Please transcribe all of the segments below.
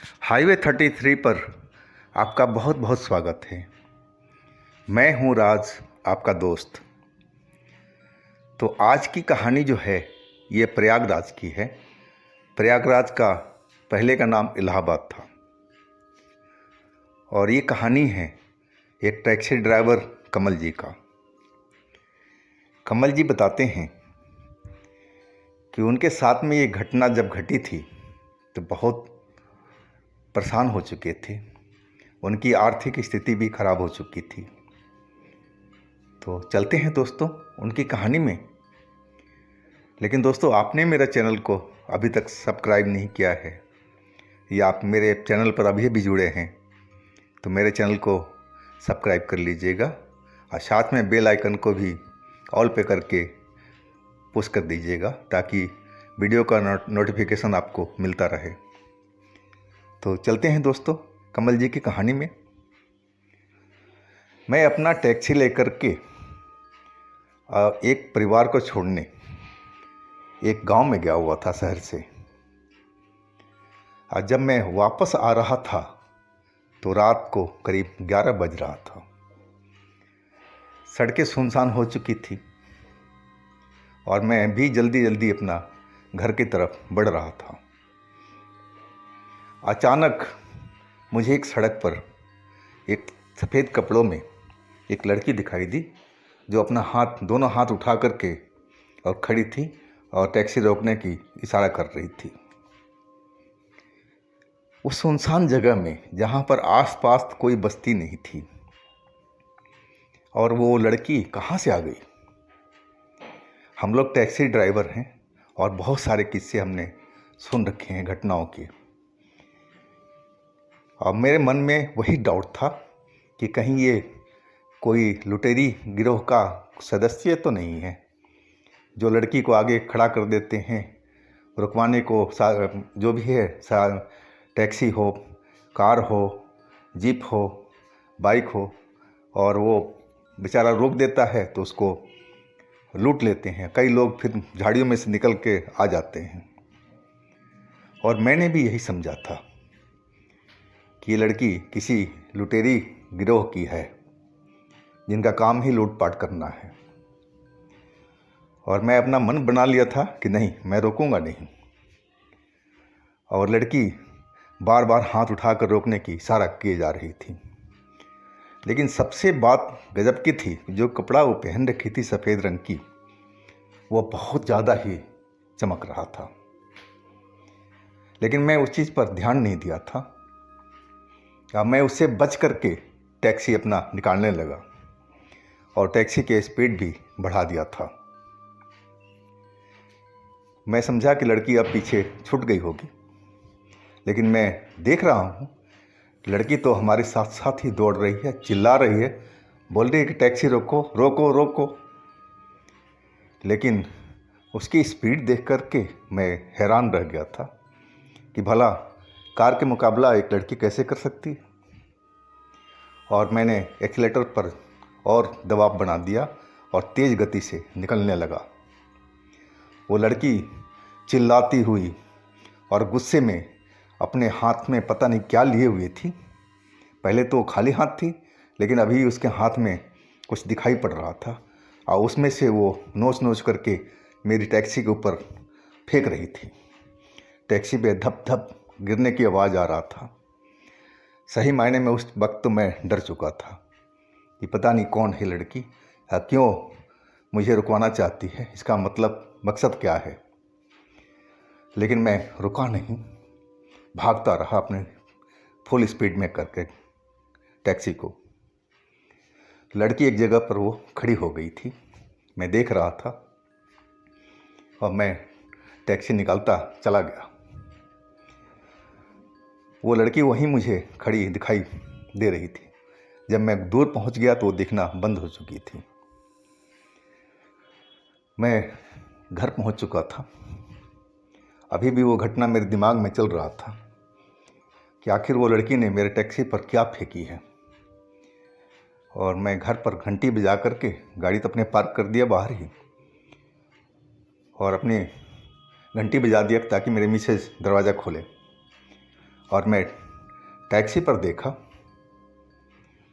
Highway 33 पर आपका बहुत बहुत स्वागत है। मैं हूं राज, आपका दोस्त। तो आज की कहानी जो है ये प्रयागराज की है। प्रयागराज का पहले का नाम इलाहाबाद था। और ये कहानी है एक टैक्सी ड्राइवर कमल जी का। कमल जी बताते हैं कि उनके साथ में ये घटना जब घटी थी तो बहुत परेशान हो चुके थे। उनकी आर्थिक स्थिति भी खराब हो चुकी थी। तो चलते हैं दोस्तों उनकी कहानी में। लेकिन दोस्तों, आपने मेरे चैनल को अभी तक सब्सक्राइब नहीं किया है या आप मेरे चैनल पर अभी भी जुड़े हैं तो मेरे चैनल को सब्सक्राइब कर लीजिएगा और साथ में बेल आइकन को भी ऑल पे करके पुश कर दीजिएगा ताकि वीडियो का नोटिफिकेशन आपको मिलता रहे। तो चलते हैं दोस्तों कमल जी की कहानी में। मैं अपना टैक्सी लेकर के एक परिवार को छोड़ने एक गांव में गया हुआ था शहर से। और जब मैं वापस आ रहा था तो रात को करीब 11 बज रहा था। सड़कें सुनसान हो चुकी थी और मैं भी जल्दी जल्दी अपना घर की तरफ बढ़ रहा था। अचानक मुझे एक सड़क पर एक सफ़ेद कपड़ों में एक लड़की दिखाई दी जो अपना दोनों हाथ उठा करके और खड़ी थी और टैक्सी रोकने की इशारा कर रही थी। उस सुनसान जगह में जहाँ पर आसपास कोई बस्ती नहीं थी और वो लड़की कहाँ से आ गई। हम लोग टैक्सी ड्राइवर हैं और बहुत सारे किस्से हमने सुन रखे हैं घटनाओं के। और मेरे मन में वही डाउट था कि कहीं ये कोई लुटेरी गिरोह का सदस्य तो नहीं है जो लड़की को आगे खड़ा कर देते हैं रुकवाने को। जो भी है, टैक्सी हो, कार हो, जीप हो, बाइक हो, और वो बेचारा रोक देता है तो उसको लूट लेते हैं। कई लोग फिर झाड़ियों में से निकल के आ जाते हैं। और मैंने भी यही समझा था कि ये लड़की किसी लुटेरी गिरोह की है जिनका काम ही लूटपाट करना है। और मैं अपना मन बना लिया था कि नहीं, मैं रोकूंगा नहीं। और लड़की बार बार हाथ उठाकर रोकने की इशारा किए जा रही थी। लेकिन सबसे बात गजब की थी, जो कपड़ा वो पहन रखी थी सफ़ेद रंग की, वो बहुत ज़्यादा ही चमक रहा था। लेकिन मैं उस चीज़ पर ध्यान नहीं दिया था। मैं उससे बच करके टैक्सी अपना निकालने लगा और टैक्सी के स्पीड भी बढ़ा दिया था। मैं समझा कि लड़की अब पीछे छूट गई होगी। लेकिन मैं देख रहा हूँ लड़की तो हमारे साथ साथ ही दौड़ रही है, चिल्ला रही है, बोल रही है कि टैक्सी रोको रोको रोको। लेकिन उसकी स्पीड देख करके मैं हैरान रह गया था कि भला कार के मुकाबला एक लड़की कैसे कर सकती है। और मैंने एक्सीलेटर पर और दबाव बना दिया और तेज़ गति से निकलने लगा। वो लड़की चिल्लाती हुई और गुस्से में अपने हाथ में पता नहीं क्या लिए हुए थी। पहले तो खाली हाथ थी, लेकिन अभी उसके हाथ में कुछ दिखाई पड़ रहा था और उसमें से वो नोच नोच करके मेरी टैक्सी के ऊपर फेंक रही थी। टैक्सी पे धप धप गिरने की आवाज़ आ रहा था। सही मायने में उस वक्त तो मैं डर चुका था कि पता नहीं कौन है लड़की, क्यों मुझे रुकवाना चाहती है, इसका मतलब मकसद क्या है। लेकिन मैं रुका नहीं, भागता रहा अपने फुल स्पीड में करके टैक्सी को। लड़की एक जगह पर वो खड़ी हो गई थी, मैं देख रहा था और मैं टैक्सी निकालता चला गया। वो लड़की वहीं मुझे खड़ी दिखाई दे रही थी। जब मैं दूर पहुंच गया तो वो दिखना बंद हो चुकी थी। मैं घर पहुंच चुका था। अभी भी वो घटना मेरे दिमाग में चल रहा था कि आखिर वो लड़की ने मेरे टैक्सी पर क्या फेंकी है। और मैं घर पर घंटी बजा करके गाड़ी तो अपने पार्क कर दिया बाहर ही और अपनी घंटी बजा दिया ताकि मेरे मिसेज दरवाज़ा खोले। और मैं टैक्सी पर देखा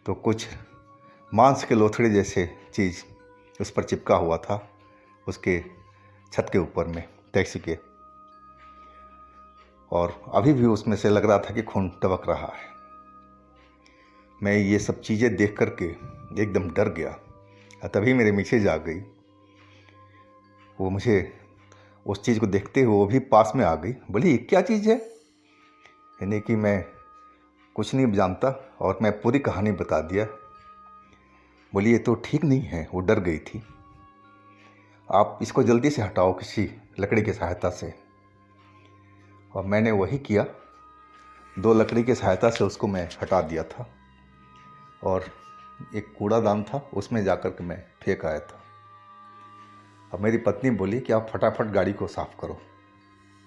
तो कुछ मांस के लोथड़े जैसे चीज़ उस पर चिपका हुआ था, उसके छत के ऊपर में टैक्सी के, और अभी भी उसमें से लग रहा था कि खून टपक रहा है। मैं ये सब चीज़ें देख कर के एकदम डर गया और तभी मेरे मिसेज आ गई। वो मुझे उस चीज़ को देखते हुए वो भी पास में आ गई, बोली ये क्या चीज़ है। यानी कि मैं कुछ नहीं जानता और मैं पूरी कहानी बता दिया। बोली ये तो ठीक नहीं है, वो डर गई थी, आप इसको जल्दी से हटाओ किसी लकड़ी की सहायता से। और मैंने वही किया, 2 लकड़ी की सहायता से उसको मैं हटा दिया था और एक कूड़ादान था उसमें जाकर के मैं फेंक आया था। अब मेरी पत्नी बोली कि आप फटाफट गाड़ी को साफ़ करो,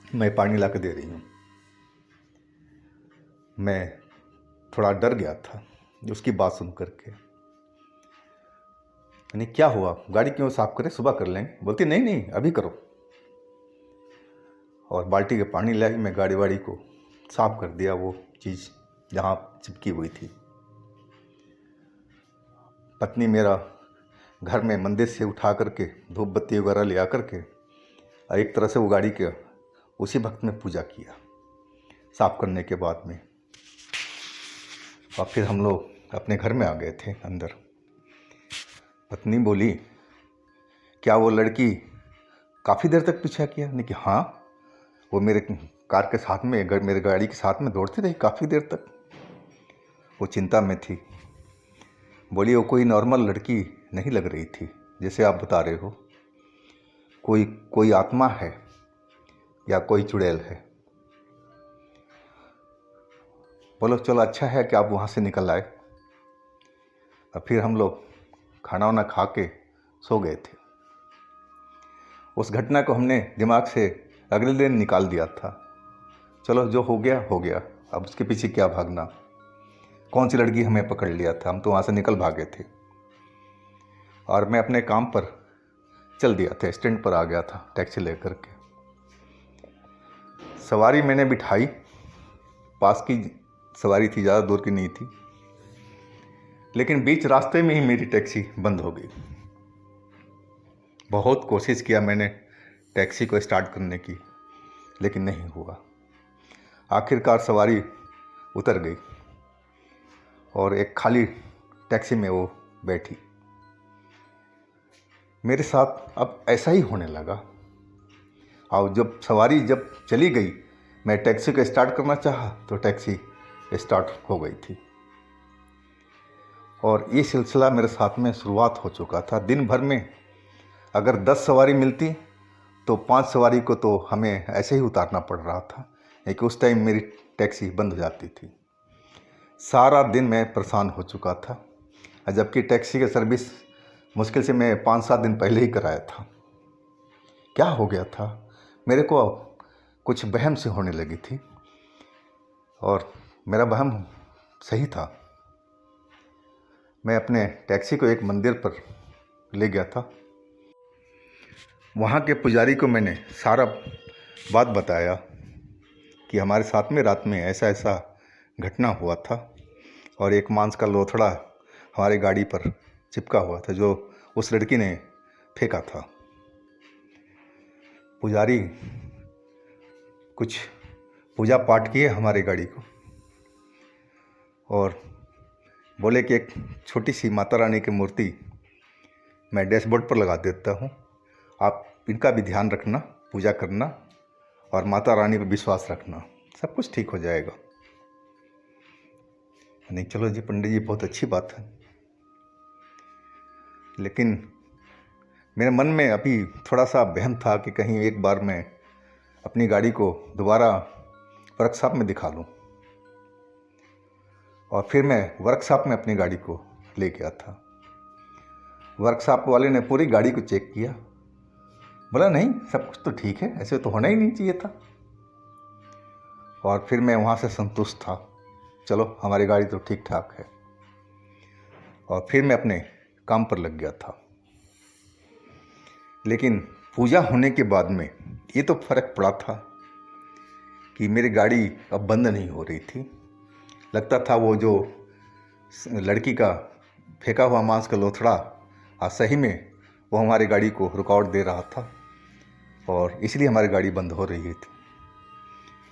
मैं पानी ला के दे रही हूँ। मैं थोड़ा डर गया था उसकी बात सुन करके। यानी क्या हुआ, गाड़ी क्यों साफ़ करें, सुबह कर लेंगे। बोलती नहीं नहीं अभी करो। और बाल्टी के पानी लाई, मैं गाड़ी वाड़ी को साफ़ कर दिया, वो चीज़ जहाँ चिपकी हुई थी। पत्नी मेरा घर में मंदिर से उठा करके धूप बत्ती वगैरह ले आ करके एक तरह से वो गाड़ी के उसी वक्त में पूजा किया साफ़ करने के बाद में। और फिर हम लोग अपने घर में आ गए थे अंदर। पत्नी बोली क्या वो लड़की काफ़ी देर तक पीछा किया। नहीं कि हाँ, वो मेरे कार के साथ में, मेरे गाड़ी के साथ में दौड़ती रही काफ़ी देर तक। वो चिंता में थी। बोली वो कोई नॉर्मल लड़की नहीं लग रही थी जैसे आप बता रहे हो, कोई आत्मा है या कोई चुड़ैल है। बोलो चलो अच्छा है कि आप वहाँ से निकल आए। और फिर हम लोग खाना वाना खा के सो गए थे। उस घटना को हमने दिमाग से अगले दिन निकाल दिया था। चलो जो हो गया हो गया, अब उसके पीछे क्या भागना, कौन सी लड़की हमें पकड़ लिया था, हम तो वहाँ से निकल भागे थे। और मैं अपने काम पर चल दिया था, स्टैंड पर आ गया था टैक्सी लेकर के। सवारी मैंने बिठाई, पास की सवारी थी, ज़्यादा दूर की नहीं थी, लेकिन बीच रास्ते में ही मेरी टैक्सी बंद हो गई। बहुत कोशिश किया मैंने टैक्सी को स्टार्ट करने की, लेकिन नहीं हुआ। आखिरकार सवारी उतर गई और एक खाली टैक्सी में वो बैठी। मेरे साथ अब ऐसा ही होने लगा। और जब सवारी चली गई, मैं टैक्सी को स्टार्ट करना चाहा तो टैक्सी स्टार्ट हो गई थी। और ये सिलसिला मेरे साथ में शुरुआत हो चुका था। दिन भर में अगर 10 सवारी मिलती तो 5 सवारी को तो हमें ऐसे ही उतारना पड़ रहा था, क्योंकि उस टाइम मेरी टैक्सी बंद हो जाती थी। सारा दिन मैं परेशान हो चुका था, जबकि टैक्सी की सर्विस मुश्किल से मैं 5-7 दिन पहले ही कराया था। क्या हो गया था, मेरे को कुछ वहम से होने लगी थी और मेरा वहम सही था। मैं अपने टैक्सी को एक मंदिर पर ले गया था। वहाँ के पुजारी को मैंने सारा बात बताया कि हमारे साथ में रात में ऐसा ऐसा घटना हुआ था और एक मांस का लोथड़ा हमारी गाड़ी पर चिपका हुआ था जो उस लड़की ने फेंका था। पुजारी कुछ पूजा पाठ किए हमारी गाड़ी को और बोले कि एक छोटी सी माता रानी की मूर्ति मैं डैशबोर्ड पर लगा देता हूँ, आप इनका भी ध्यान रखना, पूजा करना और माता रानी पर विश्वास रखना, सब कुछ ठीक हो जाएगा। नहीं चलो जी पंडित जी, बहुत अच्छी बात है, लेकिन मेरे मन में अभी थोड़ा सा वहम था कि कहीं एक बार मैं अपनी गाड़ी को दोबारा वर्कशॉप में दिखा लूँ। और फिर मैं वर्कशॉप में अपनी गाड़ी को ले गया था। वर्कशॉप वाले ने पूरी गाड़ी को चेक किया, बोला नहीं सब कुछ तो ठीक है, ऐसे तो होना ही नहीं चाहिए था। और फिर मैं वहाँ से संतुष्ट था, चलो हमारी गाड़ी तो ठीक ठाक है। और फिर मैं अपने काम पर लग गया था। लेकिन पूजा होने के बाद में ये तो फ़र्क पड़ा था कि मेरी गाड़ी अब बंद नहीं हो रही थी। लगता था वो जो लड़की का फेंका हुआ मांस का लोथड़ा आज सही में वो हमारी गाड़ी को रुकावट दे रहा था और इसलिए हमारी गाड़ी बंद हो रही थी।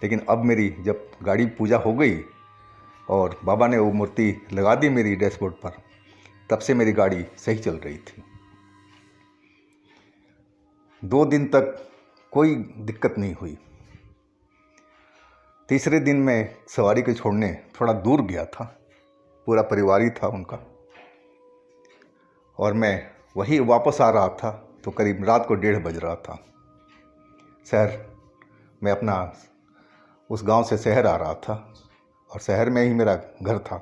लेकिन अब मेरी जब गाड़ी पूजा हो गई और बाबा ने वो मूर्ति लगा दी मेरी डैशबोर्ड पर, तब से मेरी गाड़ी सही चल रही थी। 2 दिन तक कोई दिक्कत नहीं हुई। तीसरे दिन मैं सवारी को छोड़ने थोड़ा दूर गया था, पूरा परिवार ही था उनका, और मैं वही वापस आ रहा था तो करीब रात को 1:30 बज रहा था। मैं अपना उस गांव से शहर आ रहा था और शहर में ही मेरा घर था।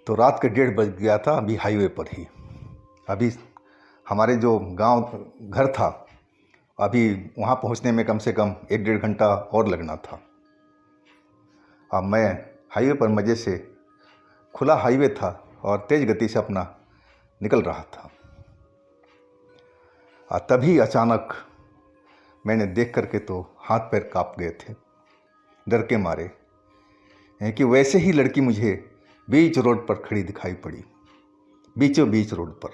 तो रात के 1:30 बज गया था, अभी हाईवे पर ही। अभी हमारे जो गांव घर था, अभी वहाँ पहुँचने में कम से कम 1-1.5 घंटा और लगना था। अब मैं हाईवे पर मज़े से, खुला हाईवे था और तेज़ गति से अपना निकल रहा था। तभी अचानक मैंने देख करके तो हाथ पैर काँप गए थे डर के मारे, कि वैसे ही लड़की मुझे बीच रोड पर खड़ी दिखाई पड़ी, बीचों बीच रोड पर,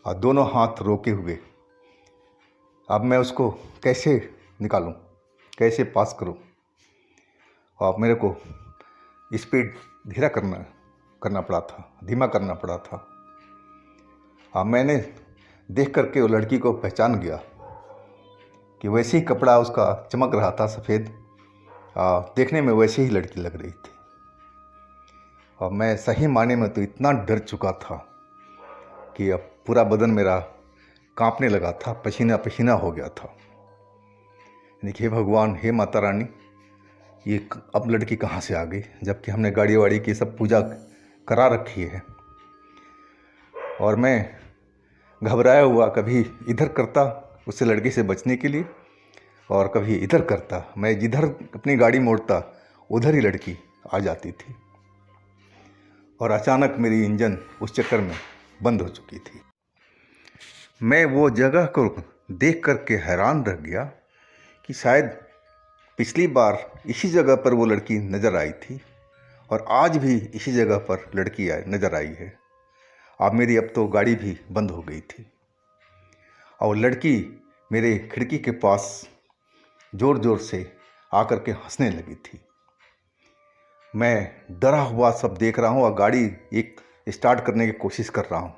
और दोनों हाथ रोके हुए। अब मैं उसको कैसे निकालूं, कैसे पास करूं? और मेरे को स्पीड धीमा करना पड़ा था, धीमा करना पड़ा था। मैंने देख करके वो लड़की को पहचान गया कि वैसे ही कपड़ा उसका चमक रहा था सफ़ेद, देखने में वैसे ही लड़की लग रही थी। और मैं सही मायने में तो इतना डर चुका था कि अब पूरा बदन मेरा कांपने लगा था, पसीना पसीना हो गया था। हे भगवान, हे माता रानी, ये अब लड़की कहाँ से आ गई, जबकि हमने गाड़ी वाड़ी की सब पूजा करा रखी है। और मैं घबराया हुआ कभी इधर करता उससे लड़की से बचने के लिए, और कभी इधर करता। मैं जिधर अपनी गाड़ी मोड़ता उधर ही लड़की आ जाती थी। और अचानक मेरी इंजन उस चक्कर में बंद हो चुकी थी। मैं वो जगह को देख करके हैरान रह गया कि शायद पिछली बार इसी जगह पर वो लड़की नज़र आई थी और आज भी इसी जगह पर लड़की नज़र आई है। मेरी अब तो गाड़ी भी बंद हो गई थी और लड़की मेरे खिड़की के पास ज़ोर ज़ोर से आकर के हंसने लगी थी। मैं डरा हुआ सब देख रहा हूँ और गाड़ी एक स्टार्ट करने की कोशिश कर रहा हूँ,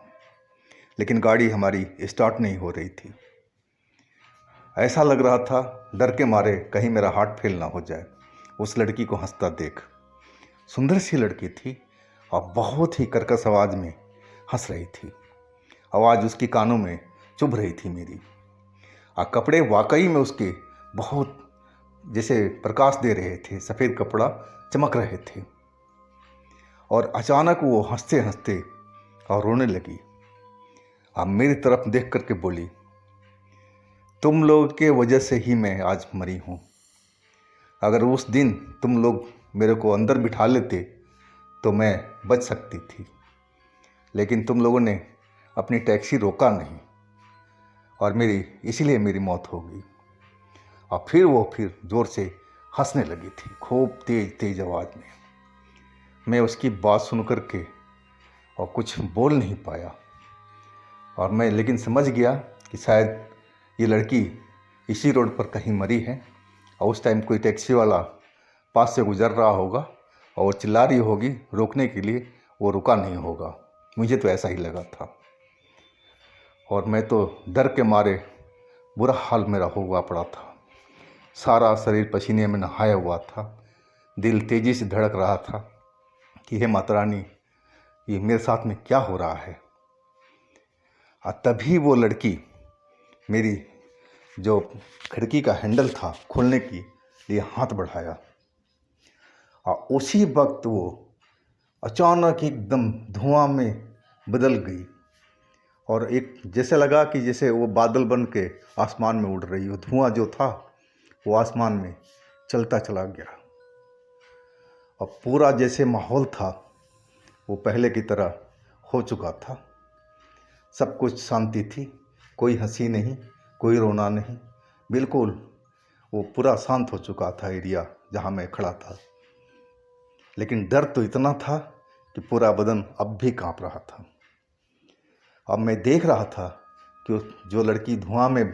लेकिन गाड़ी हमारी स्टार्ट नहीं हो रही थी। ऐसा लग रहा था डर के मारे कहीं मेरा हार्ट फेल ना हो जाए उस लड़की को हंसता देख। सुंदर सी लड़की थी और बहुत ही कर्कश आवाज़ में हंस रही थी। आवाज़ उसकी कानों में चुभ रही थी मेरी। कपड़े वाकई में उसके बहुत जैसे प्रकाश दे रहे थे, सफ़ेद कपड़ा चमक रहे थे। और अचानक वो हंसते हंसते और रोने लगी। मेरी तरफ देख करके बोली, तुम लोग के वजह से ही मैं आज मरी हूँ। अगर उस दिन तुम लोग मेरे को अंदर बिठा लेते तो मैं बच सकती थी, लेकिन तुम लोगों ने अपनी टैक्सी रोका नहीं और इसीलिए मेरी मौत हो गई। और फिर ज़ोर से हंसने लगी थी, खूब तेज आवाज़ में। मैं उसकी बात सुन कर के और कुछ बोल नहीं पाया, और मैं लेकिन समझ गया कि शायद ये लड़की इसी रोड पर कहीं मरी है और उस टाइम कोई टैक्सी वाला पास से गुजर रहा होगा और चिल्ला रही होगी रोकने के लिए, वो रुका नहीं होगा। मुझे तो ऐसा ही लगा था और मैं तो डर के मारे बुरा हाल मेरा हुआ पड़ा था। सारा शरीर पसीने में नहाया हुआ था, दिल तेज़ी से धड़क रहा था कि हे माता रानी, ये मेरे साथ में क्या हो रहा है। तभी वो लड़की मेरी जो खिड़की का हैंडल था खोलने के लिए हाथ बढ़ाया और उसी वक्त वो अचानक एकदम धुआं में बदल गई और एक जैसे लगा कि जैसे वो बादल बन के आसमान में उड़ रही हो। धुआं जो था वो आसमान में चलता चला गया और पूरा जैसे माहौल था वो पहले की तरह हो चुका था। सब कुछ शांति थी, कोई हंसी नहीं, कोई रोना नहीं, बिल्कुल वो पूरा शांत हो चुका था एरिया जहाँ मैं खड़ा था, लेकिन डर तो इतना था कि पूरा बदन अब भी कांप रहा था। अब मैं देख रहा था कि जो लड़की धुआं में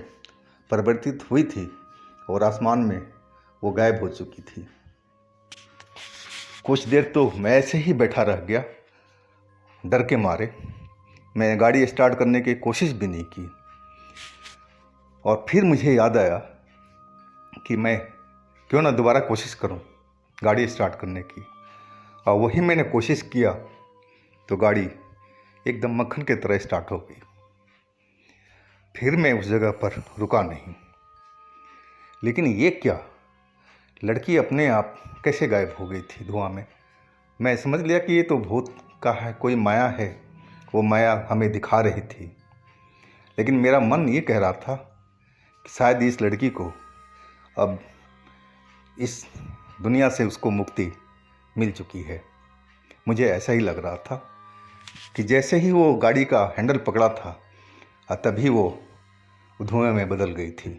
परिवर्तित हुई थी और आसमान में वो गायब हो चुकी थी। कुछ देर तो मैं ऐसे ही बैठा रह गया, डर के मारे। मैं गाड़ी स्टार्ट करने की कोशिश भी नहीं की, और फिर मुझे याद आया कि मैं क्यों ना दोबारा कोशिश करूं गाड़ी स्टार्ट करने की। और वही मैंने कोशिश किया तो गाड़ी एकदम मक्खन की तरह स्टार्ट हो गई। फिर मैं उस जगह पर रुका नहीं। लेकिन ये क्या, लड़की अपने आप कैसे गायब हो गई थी धुआं में? मैं समझ लिया कि ये तो भूत का है, कोई माया है, वो माया हमें दिखा रही थी। लेकिन मेरा मन ये कह रहा था कि शायद इस लड़की को अब इस दुनिया से उसको मुक्ति मिल चुकी है। मुझे ऐसा ही लग रहा था कि जैसे ही वो गाड़ी का हैंडल पकड़ा था तभी वो धुएं में बदल गई थी।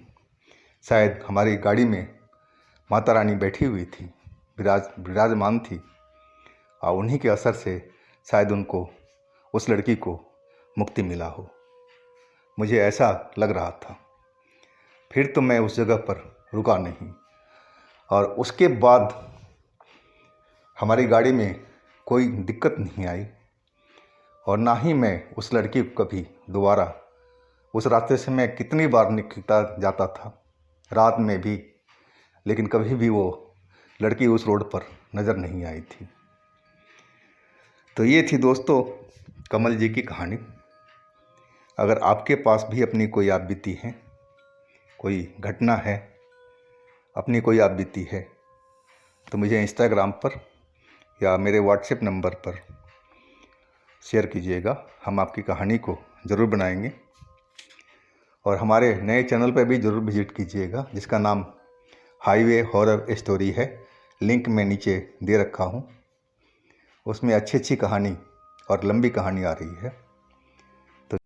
शायद हमारी गाड़ी में माता रानी बैठी हुई थी, विराजमान थी, और उन्हीं के असर से शायद उनको, उस लड़की को मुक्ति मिला हो। मुझे ऐसा लग रहा था। फिर तो मैं उस जगह पर रुका नहीं, और उसके बाद हमारी गाड़ी में कोई दिक्कत नहीं आई, और ना ही मैं उस लड़की को कभी दोबारा, उस रास्ते से मैं कितनी बार निकलता जाता था रात में भी, लेकिन कभी भी वो लड़की उस रोड पर नज़र नहीं आई थी। तो ये थी दोस्तों कमल जी की कहानी। अगर आपके पास भी अपनी कोई आप बीती है, कोई घटना है, अपनी कोई आप बीती है, तो मुझे इंस्टाग्राम पर या मेरे व्हाट्सएप नंबर पर शेयर कीजिएगा। हम आपकी कहानी को ज़रूर बनाएंगे। और हमारे नए चैनल पर भी ज़रूर विजिट कीजिएगा, जिसका नाम हाईवे हॉरर स्टोरी है। लिंक मैं नीचे दे रखा हूँ। उसमें अच्छी अच्छी कहानी और लंबी कहानी आ रही है। तो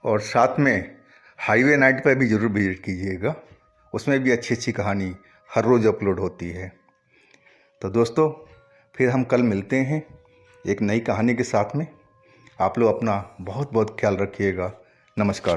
और साथ में हाईवे नाइट पर भी ज़रूर विजिट कीजिएगा, उसमें भी अच्छी अच्छी कहानी हर रोज़ अपलोड होती है। तो दोस्तों फिर हम कल मिलते हैं एक नई कहानी के साथ में। आप लोग अपना बहुत बहुत ख्याल रखिएगा। नमस्कार।